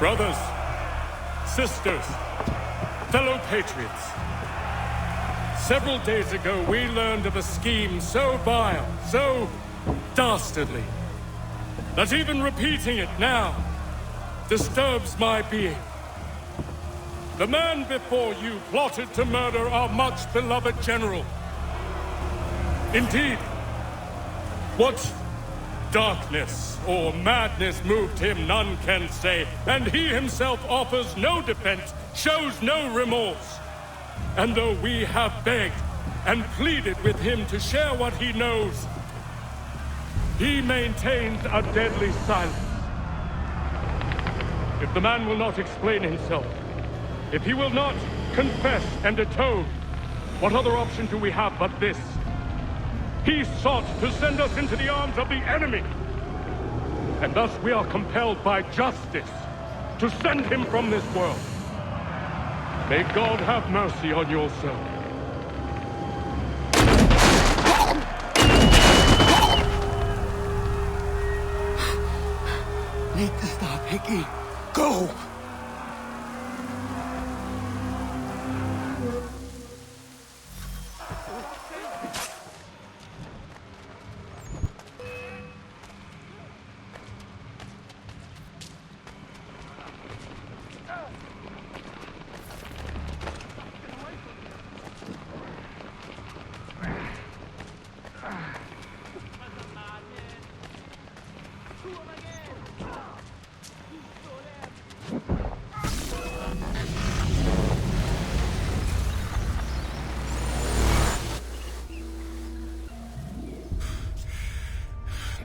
Brothers, sisters, fellow patriots. Several days ago, we learned of a scheme so vile, so dastardly, that even repeating it now disturbs my being. The man before you plotted to murder our much-beloved general. Indeed, what darkness or madness moved him, none can say, and he himself offers no defense, shows no remorse. And though we have begged and pleaded with him to share what he knows, he maintains a deadly silence. If the man will not explain himself, if he will not confess and atone, what other option do we have but this? He sought to send us into the arms of the enemy. And thus we are compelled by justice to send him from this world. May God have mercy on your soul. Need to stop, Hickey. Go!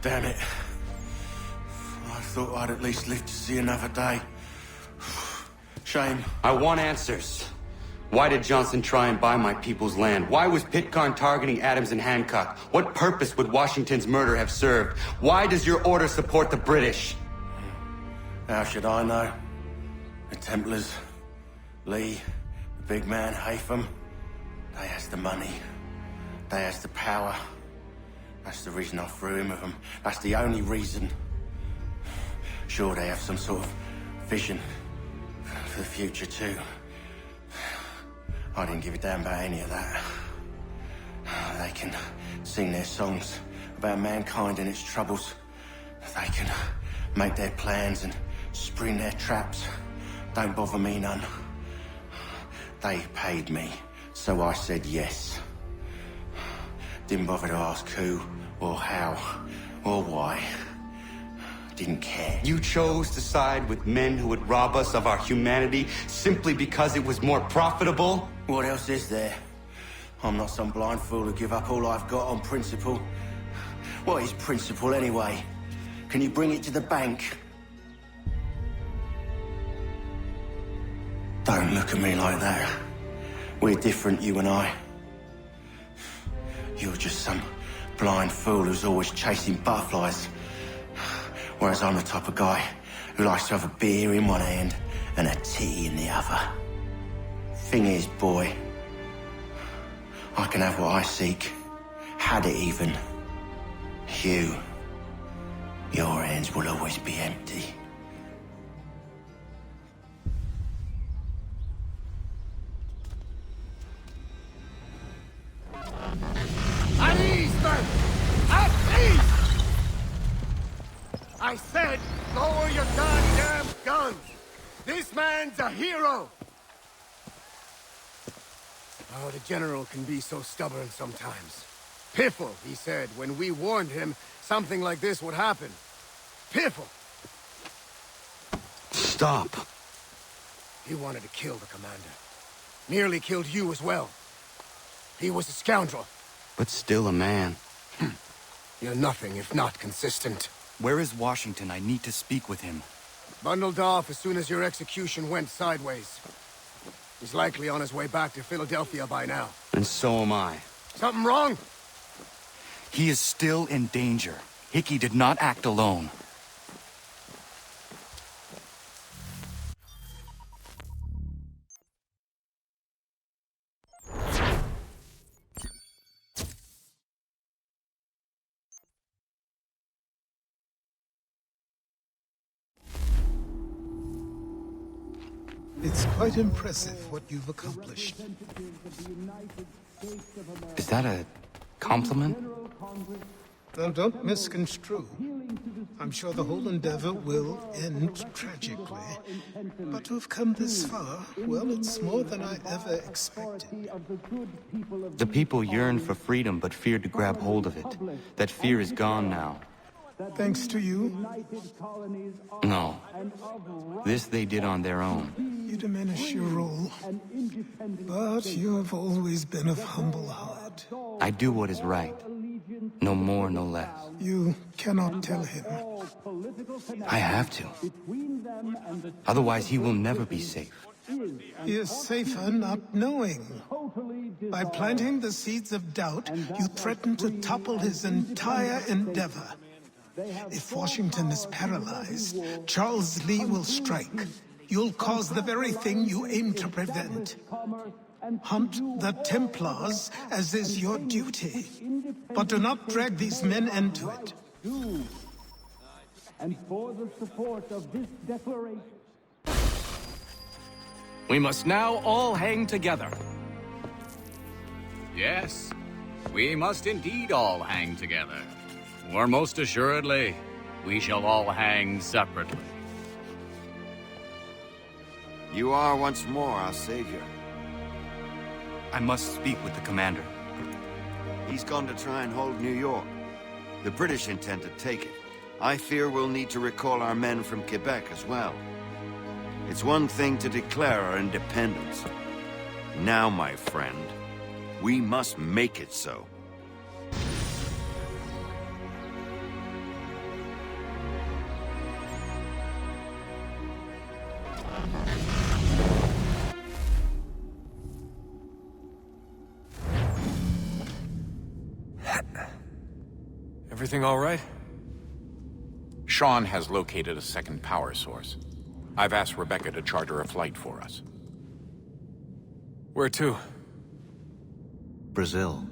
Damn it. I thought I'd at least live to see another day. Shame. I want answers. Why did Johnson try and buy my people's land? Why was Pitcairn targeting Adams and Hancock? What purpose would Washington's murder have served? Why does your order support the British? How should I know? The Templars, Lee, the big man, Haytham, they has the money. They has the power. That's the reason I threw him with them. That's the only reason. Sure, they have some sort of vision for the future too. I didn't give a damn about any of that. They can sing their songs about mankind and its troubles. They can make their plans and spring their traps. Don't bother me none. They paid me, so I said yes. Didn't bother to ask who, or how, or why. Didn't care. You chose to side with men who would rob us of our humanity simply because it was more profitable? What else is there? I'm not some blind fool who give up all I've got on principle. What is principle anyway? Can you bring it to the bank? Don't look at me like that. We're different, you and I. You're just some blind fool who's always chasing butterflies. Whereas I'm the type of guy who likes to have a beer in one hand and a tea in the other. Thing is, boy, I can have what I seek. Had it even. Your hands will always be empty. At ease, men! At ease! I said, lower your goddamn guns! This man's a hero! Oh, the General can be so stubborn sometimes. Piffle, he said, when we warned him something like this would happen. Piffle! Stop. He wanted to kill the commander. Nearly killed you as well. He was a scoundrel. But still a man. You're nothing if not consistent. Where is Washington? I need to speak with him. Bundled off as soon as your execution went sideways. He's likely on his way back to Philadelphia by now. And so am I. Something wrong? He is still in danger. Hickey did not act alone. It's quite impressive what you've accomplished. Is that a compliment? Now, don't misconstrue. I'm sure the whole endeavor will end tragically. But to have come this far, well, it's more than I ever expected. The people yearn for freedom but feared to grab hold of it. That fear is gone now. Thanks to you, No. This they did on their own. you diminish your role. But you have always been of humble heart. I do what is right. No more, no less. You cannot tell him. I have to. Otherwise, he will never be safe. He is safer not knowing. By planting the seeds of doubt, you threaten to topple his entire endeavor. If Washington is paralyzed, Charles Lee will strike. You'll cause the very thing you aim to prevent. Hunt the Templars, as is your duty. But do not drag these men into it. And for the support of this declaration. We must now all hang together. Yes, we must indeed all hang together. Or most assuredly, we shall all hang separately. You are once more our savior. I must speak with the commander. He's gone to try and hold New York. The British intend to take it. I fear we'll need to recall our men from Quebec as well. It's one thing to declare our independence. Now, my friend, we must make it so. Everything all right? Sean has located a second power source. I've asked Rebecca to charter a flight for us. Where to? Brazil.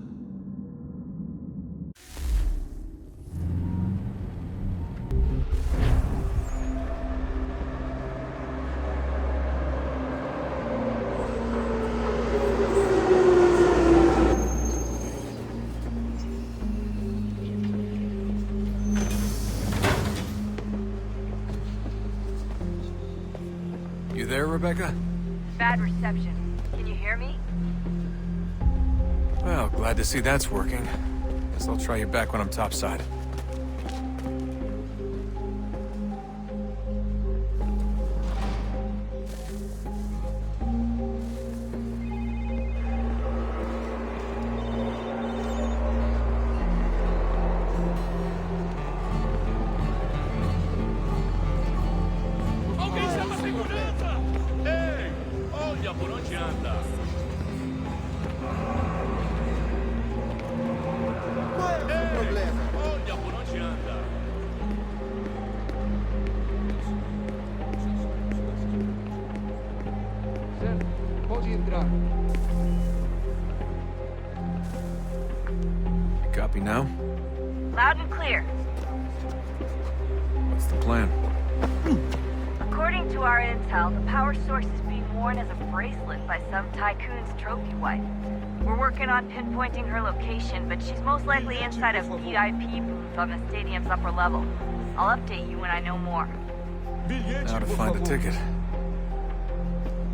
You there, Rebecca? Bad reception. Can you hear me? Well, glad to see that's working. Guess I'll try you back when I'm topside. Copy now? Loud and clear. What's the plan? According to our intel, the power source is being worn as a bracelet by some tycoon's trophy wife. We're working on pinpointing her location, but she's most likely inside a VIP booth on the stadium's upper level. I'll update you when I know more. Now to find a ticket.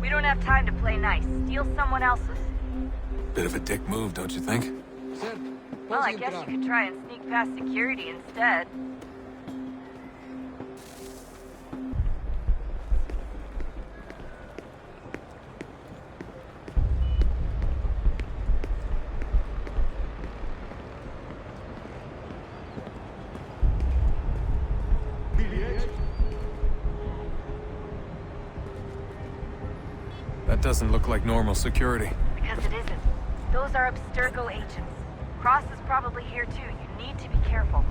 We don't have time to play nice. Steal someone else's. Bit of a dick move, don't you think? Well, I guess you could try and sneak past security instead. That doesn't look like normal security. Because it isn't. Those are Abstergo agents. Cross is probably here too. You need to be careful.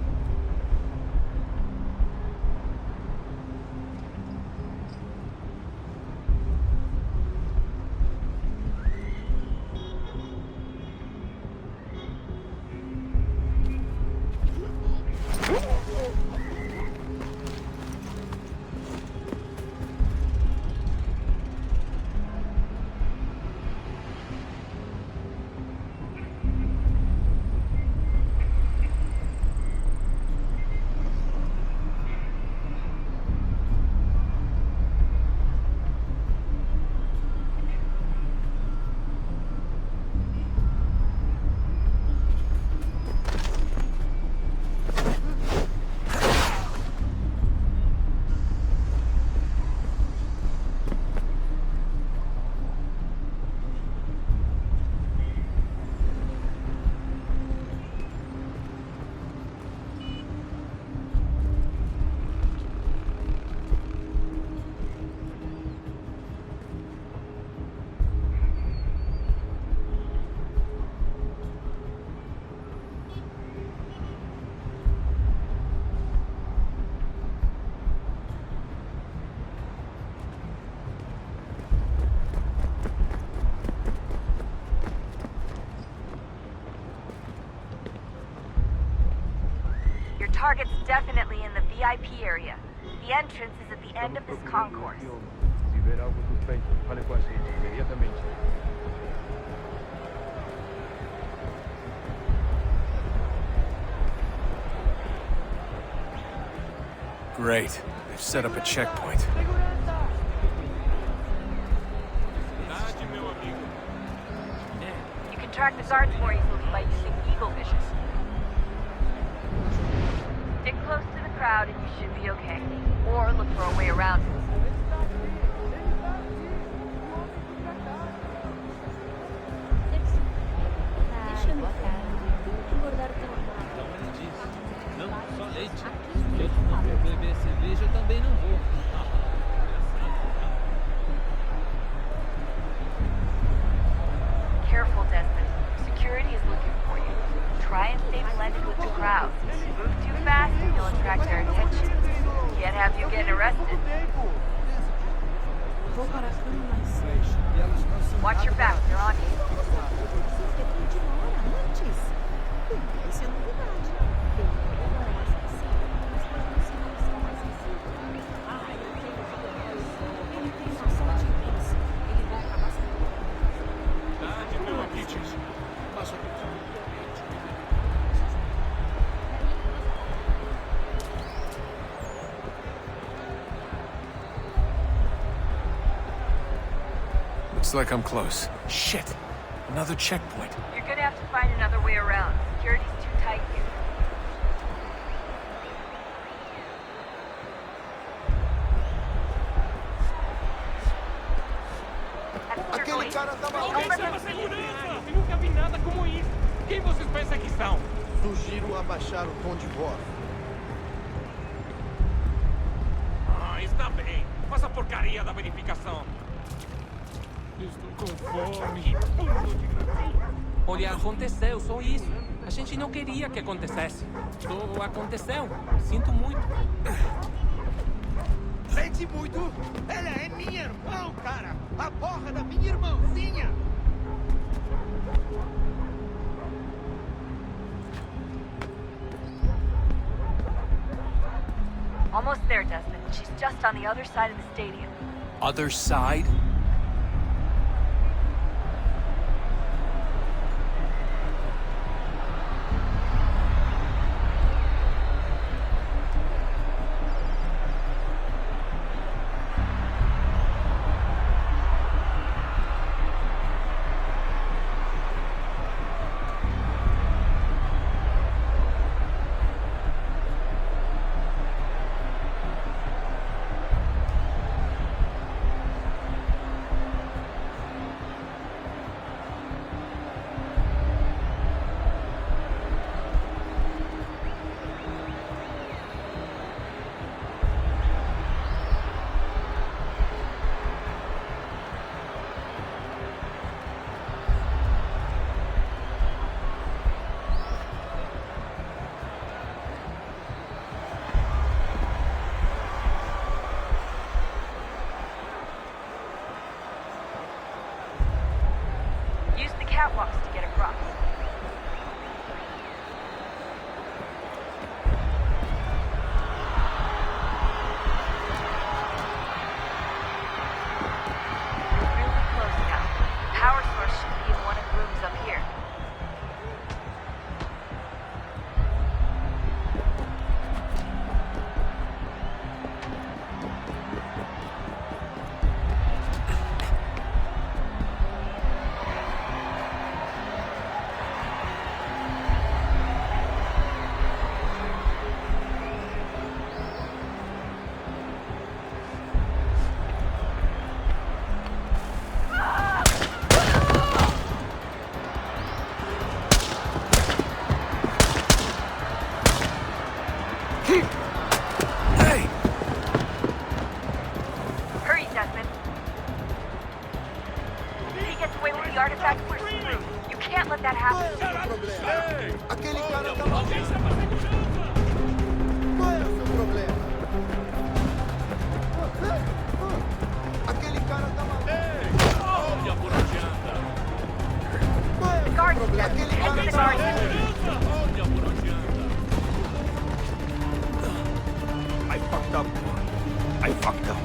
target's definitely in the VIP area. The entrance is at the end of this concourse. Se ver algo suspeito, fale com a gente imediatamente. Great. They've set up a checkpoint. You can track the guards more easily by using eagle vision. Stick close to the crowd and you should be okay. Or look for a way around it. Não, só leite. Se eu não for beber cerveja, eu também não vou. Careful, Desmond. Security is looking for you. Try and stay blended with the crowd. Move too fast and you'll attract their attention. Can't have you getting arrested. Watch your back, they're on you. Looks like I'm close. Shit! Another checkpoint. You're gonna have to find another way around. Security's too tight here. Aquele cara tava lá. Segurança! Eu nunca vi nada como isso. Quem vocês pensam que são? Sugiro abaixar o tom de voz. Ah, está bem. Faça a porcaria da verificação. Estou com fome. Olha, aconteceu, só isso. A gente não queria que acontecesse. Só aconteceu. Sinto muito. Sente muito? Ela é minha irmã, cara. A porra da minha irmãzinha. Almost there, Desmond. She's just on the other side of the stadium. Other side? Catwalks to get across. Really close now. Power source should be in one of the rooms up here. Hey! Hurry, Desmond. If he gets away with the artifact, we're screwed. You can't let that happen. Aquele cara tá lá. Qual é o seu problema? Aquele cara tá lá. Olha por onde anda. Qual é o seu Guard, problema? Desmond. Aquele Head to cara the tá guard. lá. Olha por onde anda. I fucked up.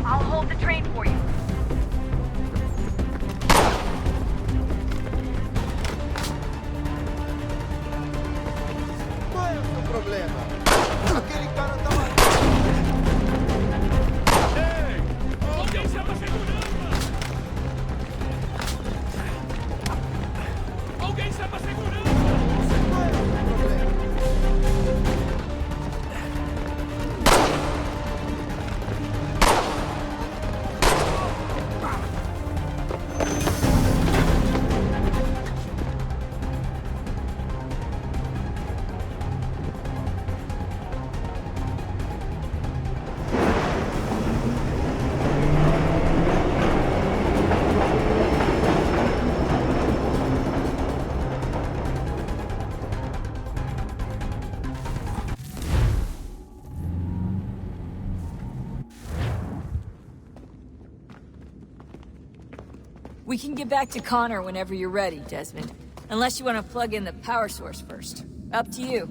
I'll hold the train for you. Qual é o seu problema? Aquele cara tá lá. Ei! Alguém chama a segurança! Alguém chama a segurança! Qual é o seu problema? We can get back to Connor whenever you're ready, Desmond. Unless you want to plug in the power source first. Up to you.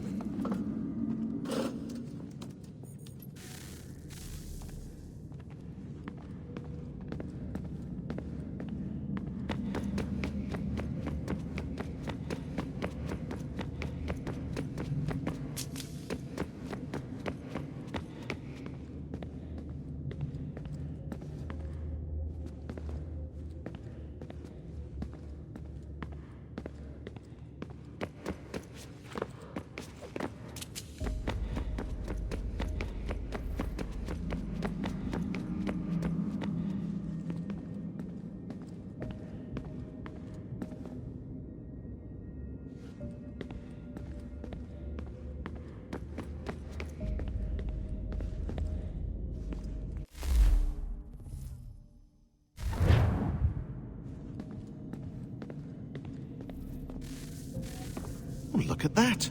Look at that.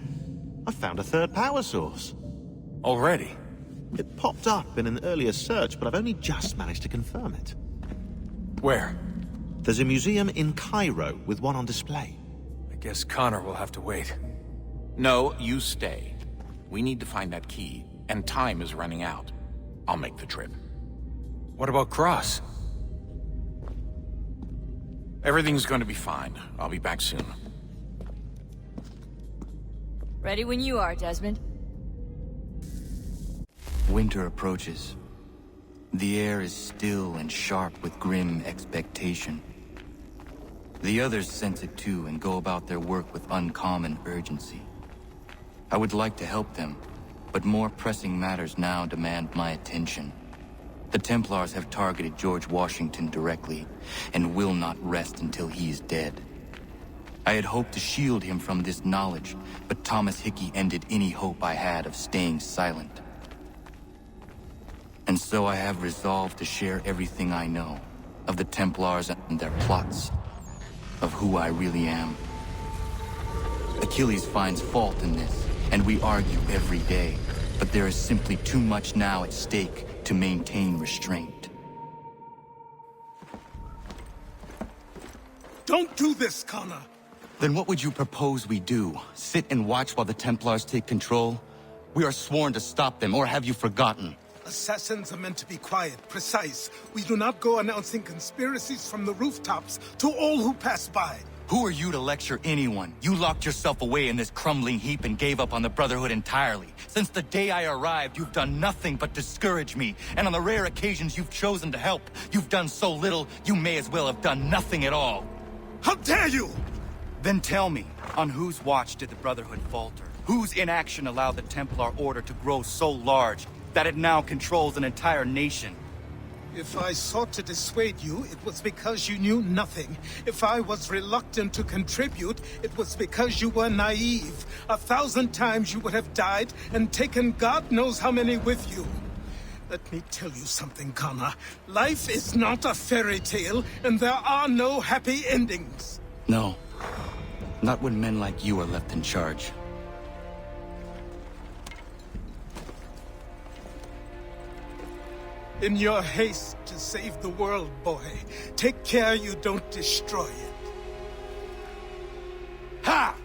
I found a third power source. Already? It popped up in an earlier search, but I've only just managed to confirm it. Where? There's a museum in Cairo with one on display. I guess Connor will have to wait. No, you stay. We need to find that key, and time is running out. I'll make the trip. What about Cross? Everything's going to be fine. I'll be back soon. Ready when you are, Desmond. Winter approaches. The air is still and sharp with grim expectation. The others sense it too and go about their work with uncommon urgency. I would like to help them, but more pressing matters now demand my attention. The Templars have targeted George Washington directly, and will not rest until he is dead. I had hoped to shield him from this knowledge, but Thomas Hickey ended any hope I had of staying silent. And so I have resolved to share everything I know, of the Templars and their plots, of who I really am. Achilles finds fault in this, and we argue every day, but there is simply too much now at stake to maintain restraint. Don't do this, Connor! Then what would you propose we do? Sit and watch while the Templars take control? We are sworn to stop them, or have you forgotten? Assassins are meant to be quiet, precise. We do not go announcing conspiracies from the rooftops to all who pass by. Who are you to lecture anyone? You locked yourself away in this crumbling heap and gave up on the Brotherhood entirely. Since the day I arrived, you've done nothing but discourage me. And on the rare occasions you've chosen to help, you've done so little, you may as well have done nothing at all. How dare you! Then tell me, on whose watch did the Brotherhood falter? Whose inaction allowed the Templar Order to grow so large that it now controls an entire nation? If I sought to dissuade you, it was because you knew nothing. If I was reluctant to contribute, it was because you were naive. 1,000 times you would have died and taken God knows how many with you. Let me tell you something, Connor. Life is not a fairy tale, and there are no happy endings. No. Not when men like you are left in charge. In your haste to save the world, boy, take care you don't destroy it. Ha!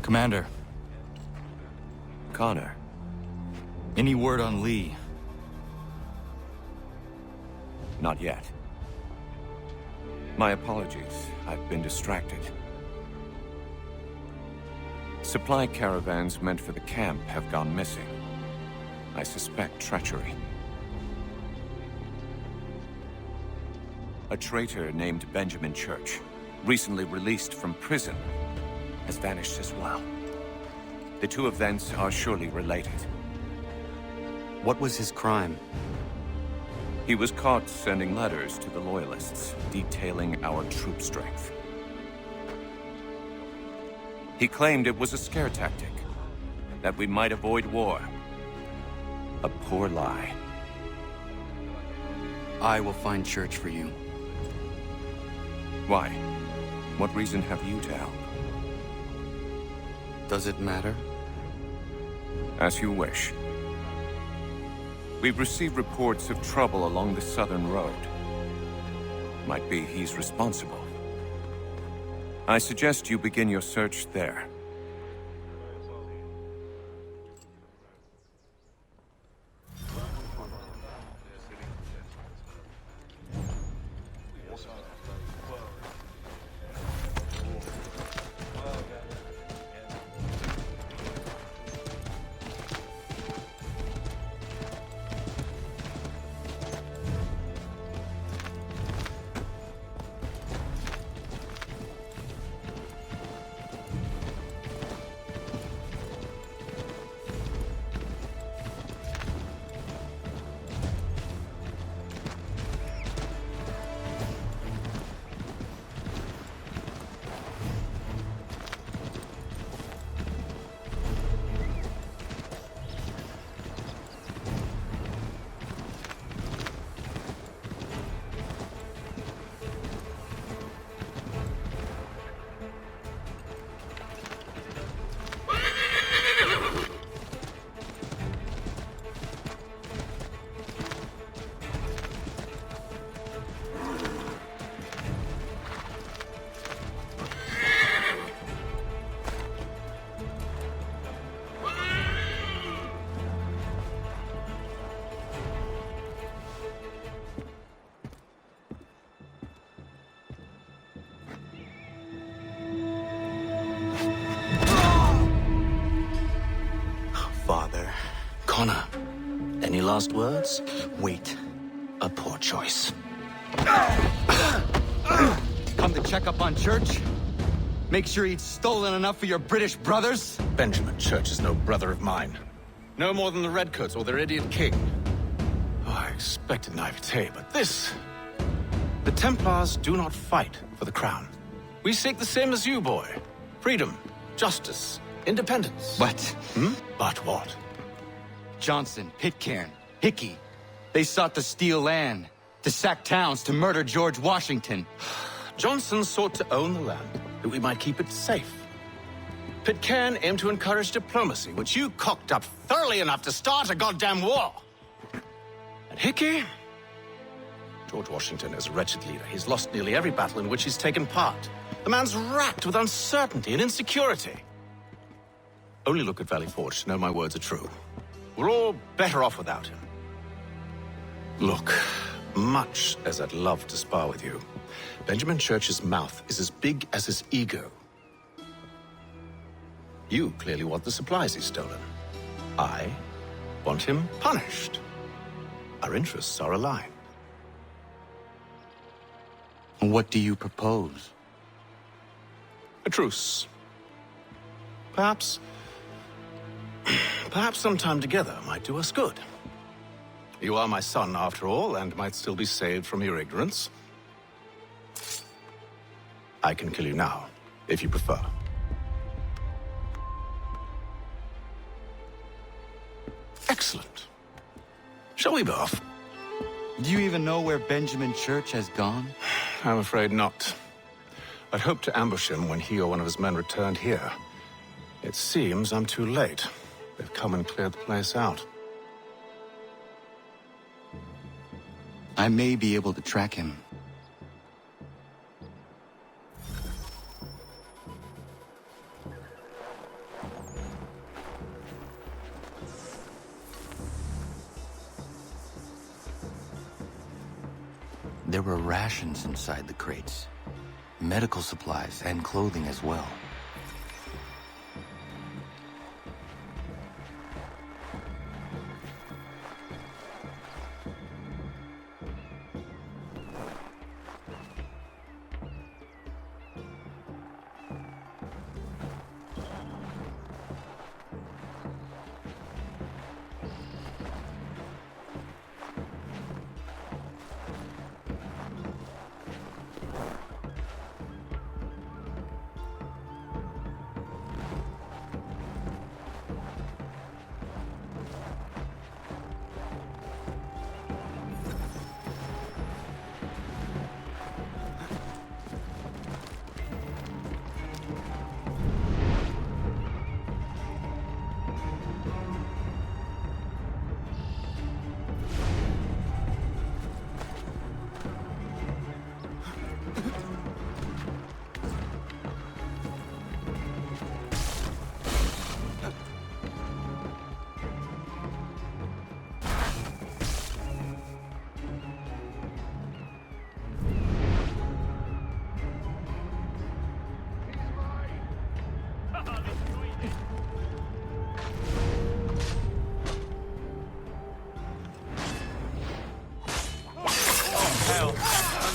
Commander. Connor. Any word on Lee? Not yet. My apologies. I've been distracted. Supply caravans meant for the camp have gone missing. I suspect treachery. A traitor named Benjamin Church, recently released from prison, has vanished as well. The two events are surely related. What was his crime? He was caught sending letters to the Loyalists, detailing our troop strength. He claimed it was a scare tactic, that we might avoid war. A poor lie. I will find Church for you. Why? What reason have you to help? Does it matter? As you wish. We've received reports of trouble along the southern road. Might be he's responsible. I suggest you begin your search there. Father. Connor, any last words? Wait. A poor choice. Come to check up on Church? Make sure he'd stolen enough for your British brothers? Benjamin Church is no brother of mine. No more than the Redcoats or their idiot king. Oh, I expected naivete, but this... The Templars do not fight for the crown. We seek the same as you, boy. Freedom, justice, independence. But... But what? Johnson, Pitcairn, Hickey. They sought to steal land, to sack towns, to murder George Washington. Johnson sought to own the land, that we might keep it safe. Pitcairn aimed to encourage diplomacy, which you cocked up thoroughly enough to start a goddamn war. And Hickey? George Washington is a wretched leader. He's lost nearly every battle in which he's taken part. The man's racked with uncertainty and insecurity. Only look at Valley Forge to know my words are true. We're all better off without him. Look, much as I'd love to spar with you, Benjamin Church's mouth is as big as his ego. You clearly want the supplies he's stolen. I want him punished. Our interests are aligned. What do you propose? A truce. Perhaps some time together might do us good. You are my son, after all, and might still be saved from your ignorance. I can kill you now, if you prefer. Excellent. Shall we be off? Do you even know where Benjamin Church has gone? I'm afraid not. I'd hoped to ambush him when he or one of his men returned here. It seems I'm too late. They've come and cleared the place out. I may be able to track him. There were rations inside the crates. Medical supplies and clothing as well.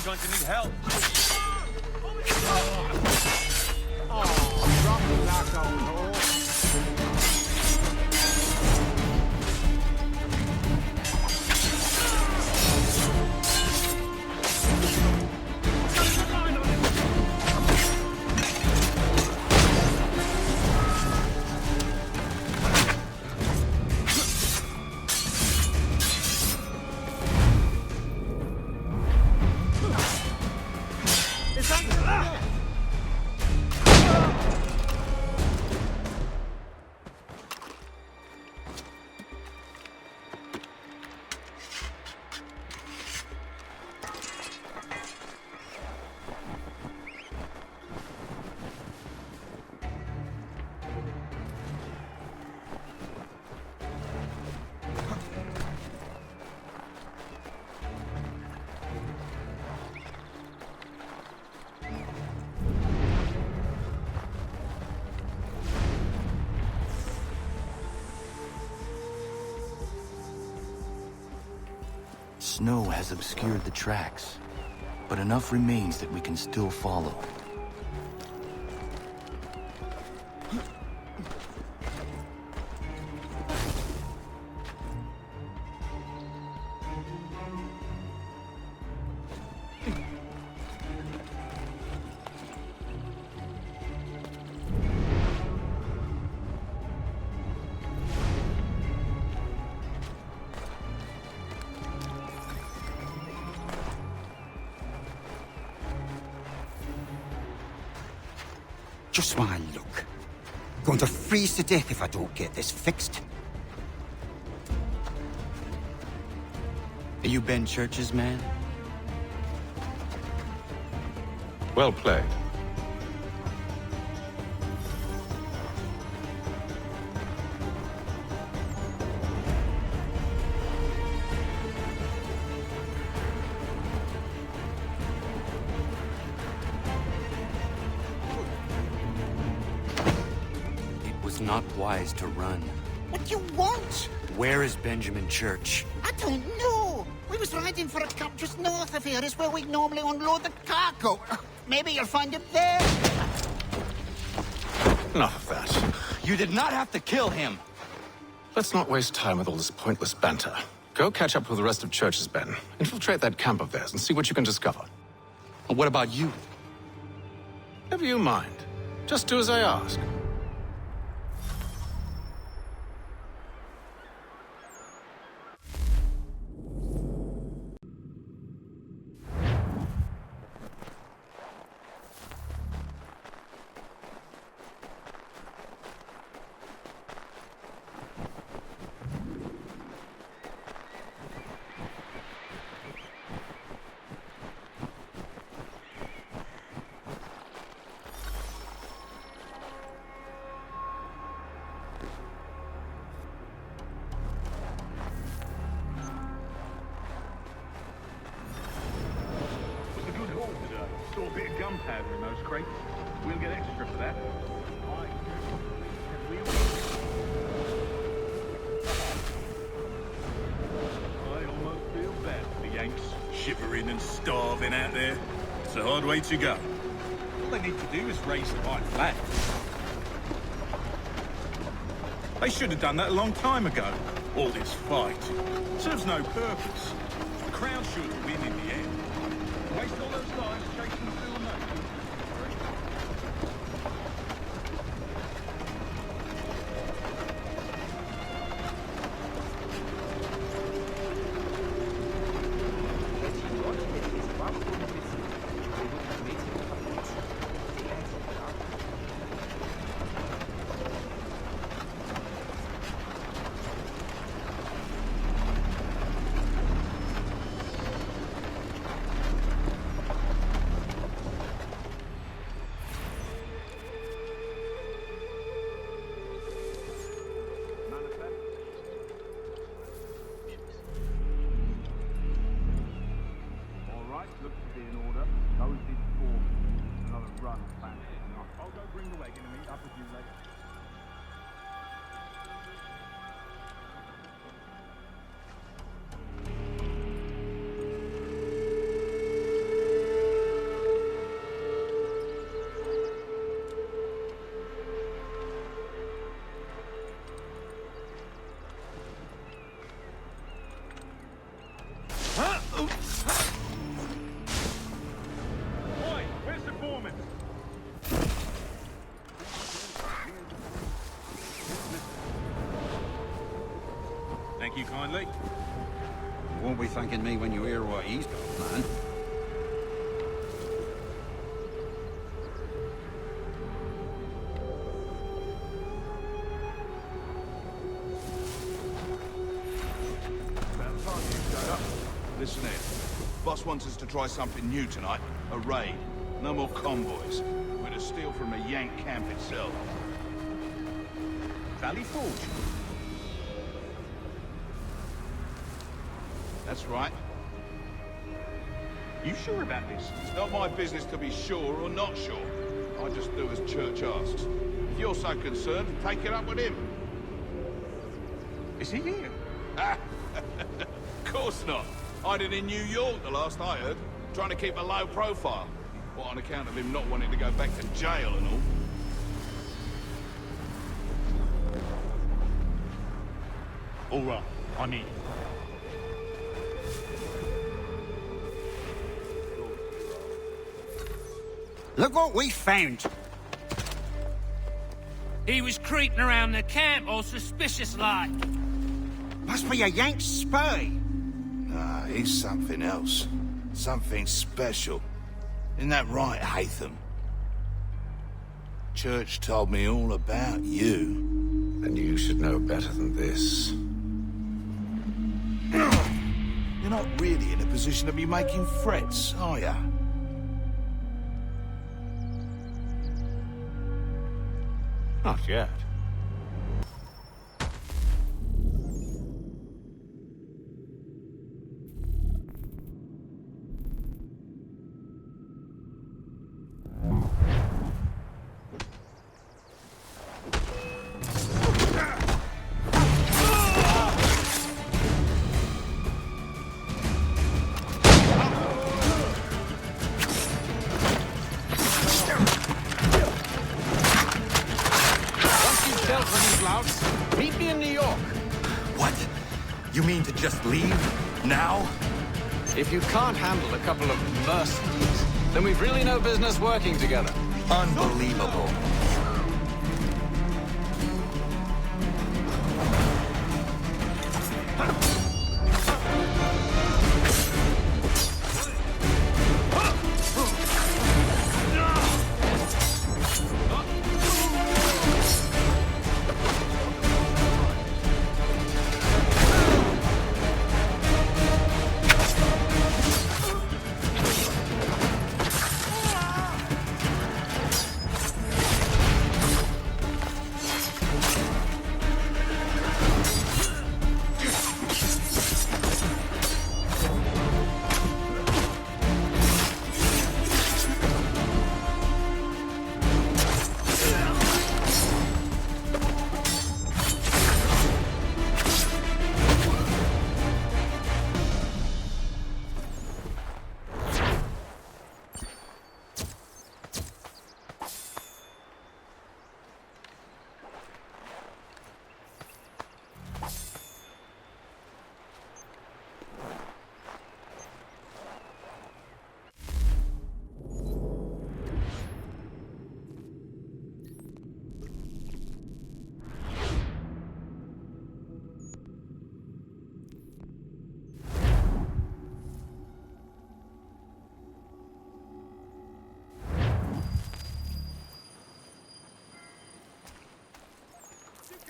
Going to need help. Snow has obscured the tracks, but enough remains that we can still follow. Just one look. Going to freeze to death if I don't get this fixed. Are you Ben Church's man? Well played. Not wise to run. What do you want? Where is Benjamin Church? I don't know. We was riding for a camp just north of here. It's where we normally unload the cargo. Maybe you'll find him there. Enough of that. You did not have to kill him. Let's not waste time with all this pointless banter. Go catch up with the rest of Church's men. Infiltrate that camp of theirs and see what you can discover. And what about you? Never you mind. Just do as I ask. gunpowder in those crates. We'll get extra for that. I almost feel bad for the Yanks, shivering and starving out there. It's a hard way to go. All they need to do is raise the right flag. They should have done that a long time ago. All this fight serves no purpose. The Crown should win in the end. Waste all those lives chasing Phil Nation. Thank you kindly. You won't be thanking me when you hear what he's got, man. About time you showed up. Listen here. Boss wants us to try something new tonight. A raid. No more convoys. We're to steal from the Yank camp itself. Valley Forge. That's right. You sure about this? It's not my business to be sure or not sure. I just do as Church asks. If you're so concerned, take it up with him. Is he here? Of course not. Hiding in New York, the last I heard. Trying to keep a low profile. What, on account of him not wanting to go back to jail and all? All right, I'm in. Look what we found. He was creeping around the camp all suspicious-like. Must be a Yank spy. Nah, he's something else. Something special. Isn't that right, Hatham? Church told me all about you. And you should know better than this. You're not really in a position to be making threats, are ya? Not yet. Meet me in New York. What? You mean to just leave? Now? If you can't handle a couple of mercenaries, then we've really no business working together. Unbelievable.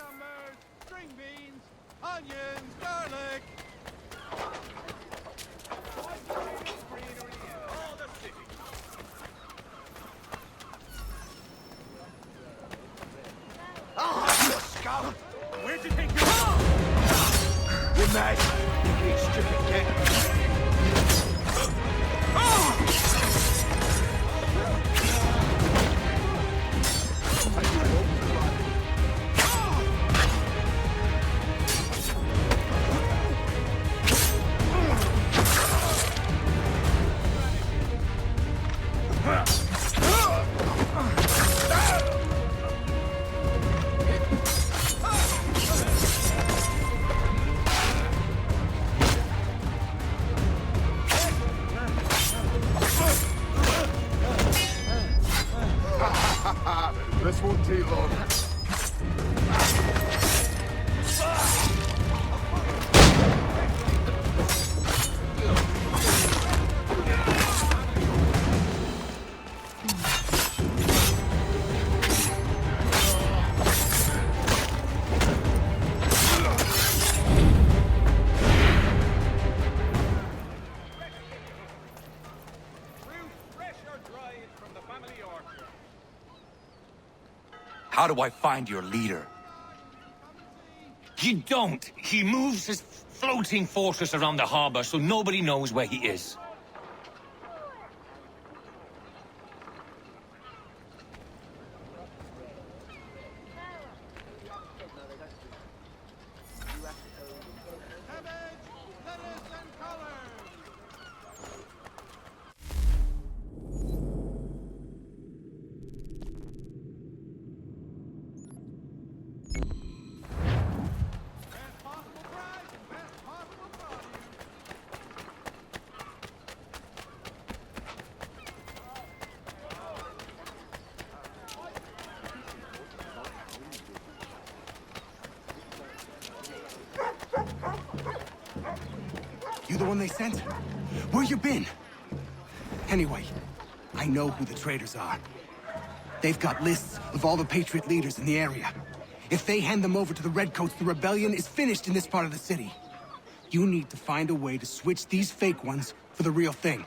cucumbers, string beans, onions, garlic. All the city. Oh, you scum! Where'd you take your... You're mad. You can't strip it, can't you? This won't take long. How do I find your leader? You don't. He moves his floating fortress around the harbor so nobody knows where he is. You the one they sent? Where you been? Anyway, I know who the traitors are. They've got lists of all the Patriot leaders in the area. If they hand them over to the Redcoats, the rebellion is finished in this part of the city. You need to find a way to switch these fake ones for the real thing.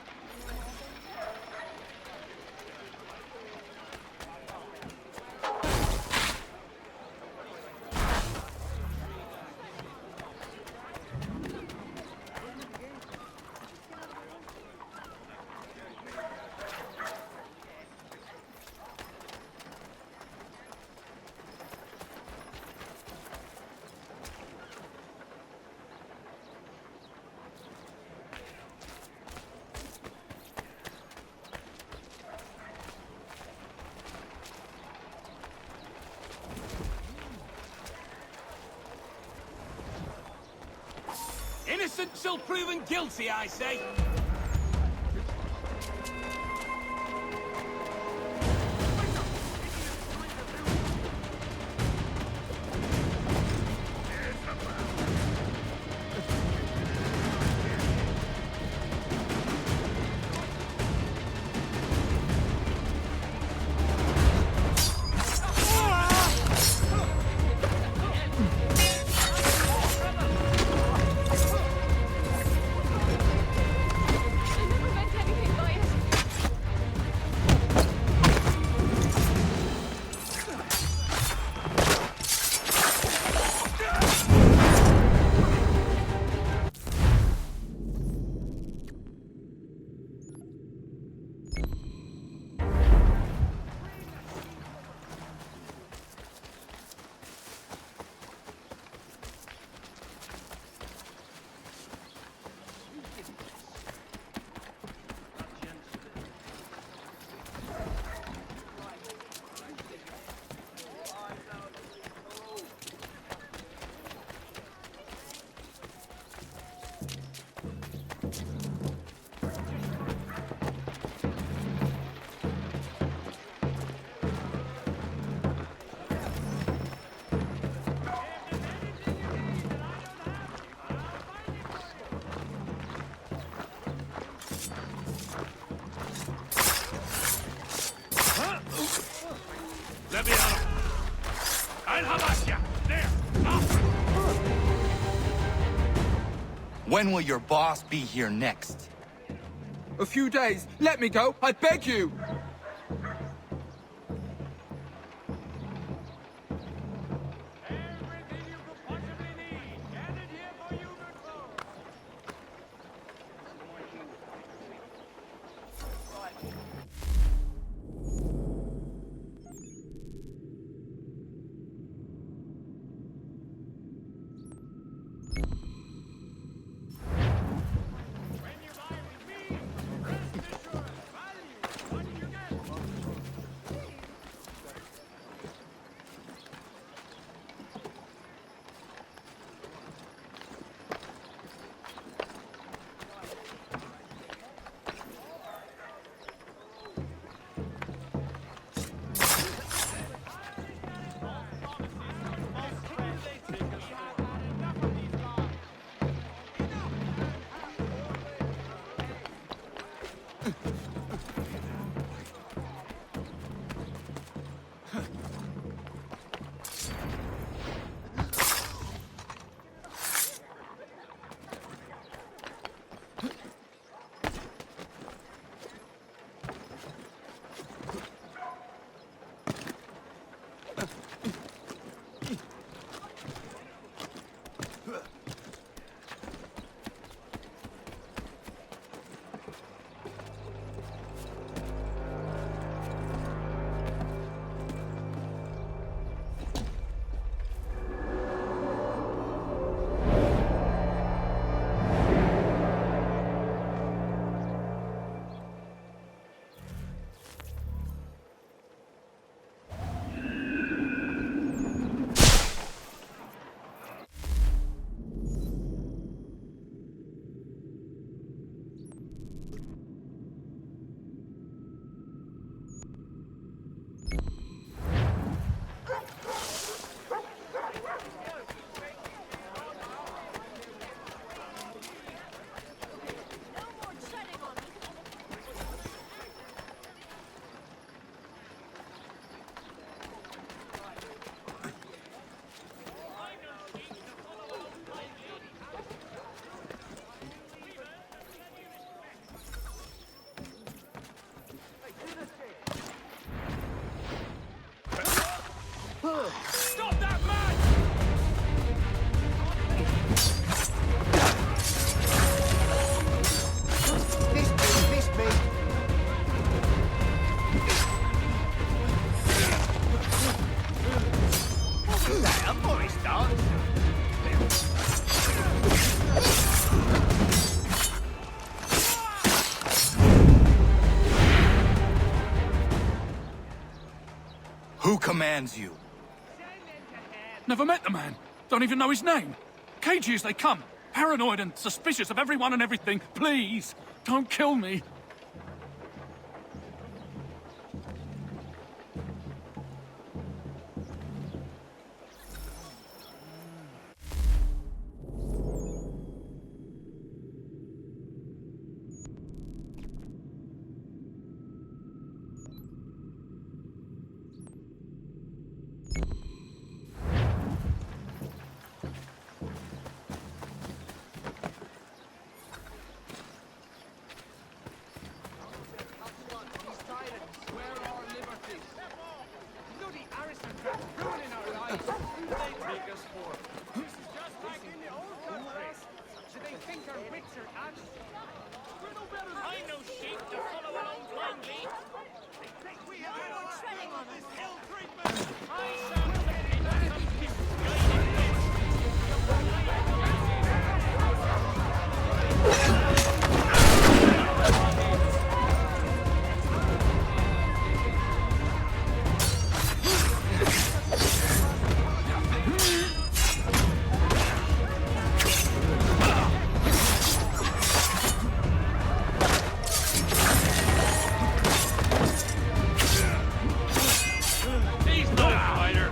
Innocent till proven guilty, I say. When will your boss be here next? A few days. Let me go, I beg you! Stop that man! This me. What was that, a Morris dance? Who commands you? Never met the man. Don't even know his name. Cagey as they come. Paranoid and suspicious of everyone and everything. Please, don't kill me. He's no fighter.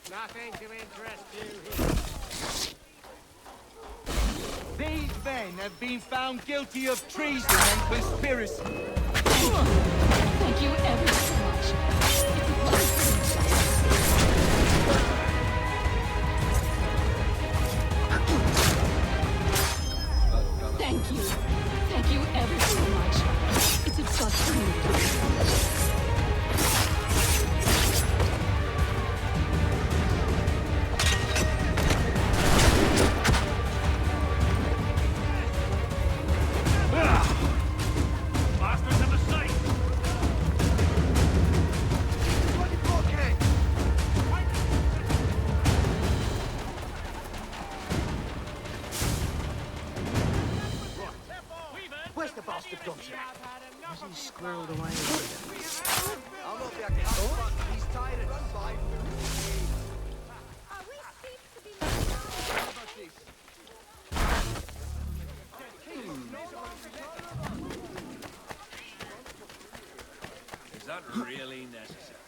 Nothing to interest you here. These men have been found guilty of treason and conspiracy. Thank you ever so much. Thank you. Thank you ever so much. It's a trust. Where's the bastard gone to? Has he squirreled away? I'll not be a cat. He's tired and run by. Is that really necessary?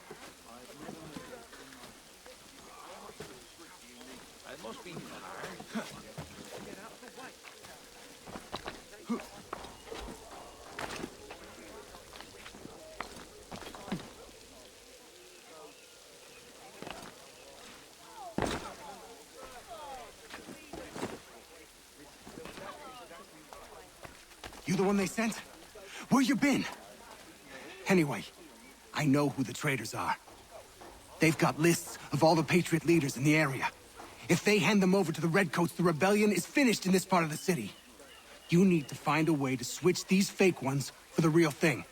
It must be hard. You the one they sent? Where you been? Anyway, I know who the traitors are. They've got lists of all the Patriot leaders in the area. If they hand them over to the Redcoats, the rebellion is finished in this part of the city. You need to find a way to switch these fake ones for the real thing.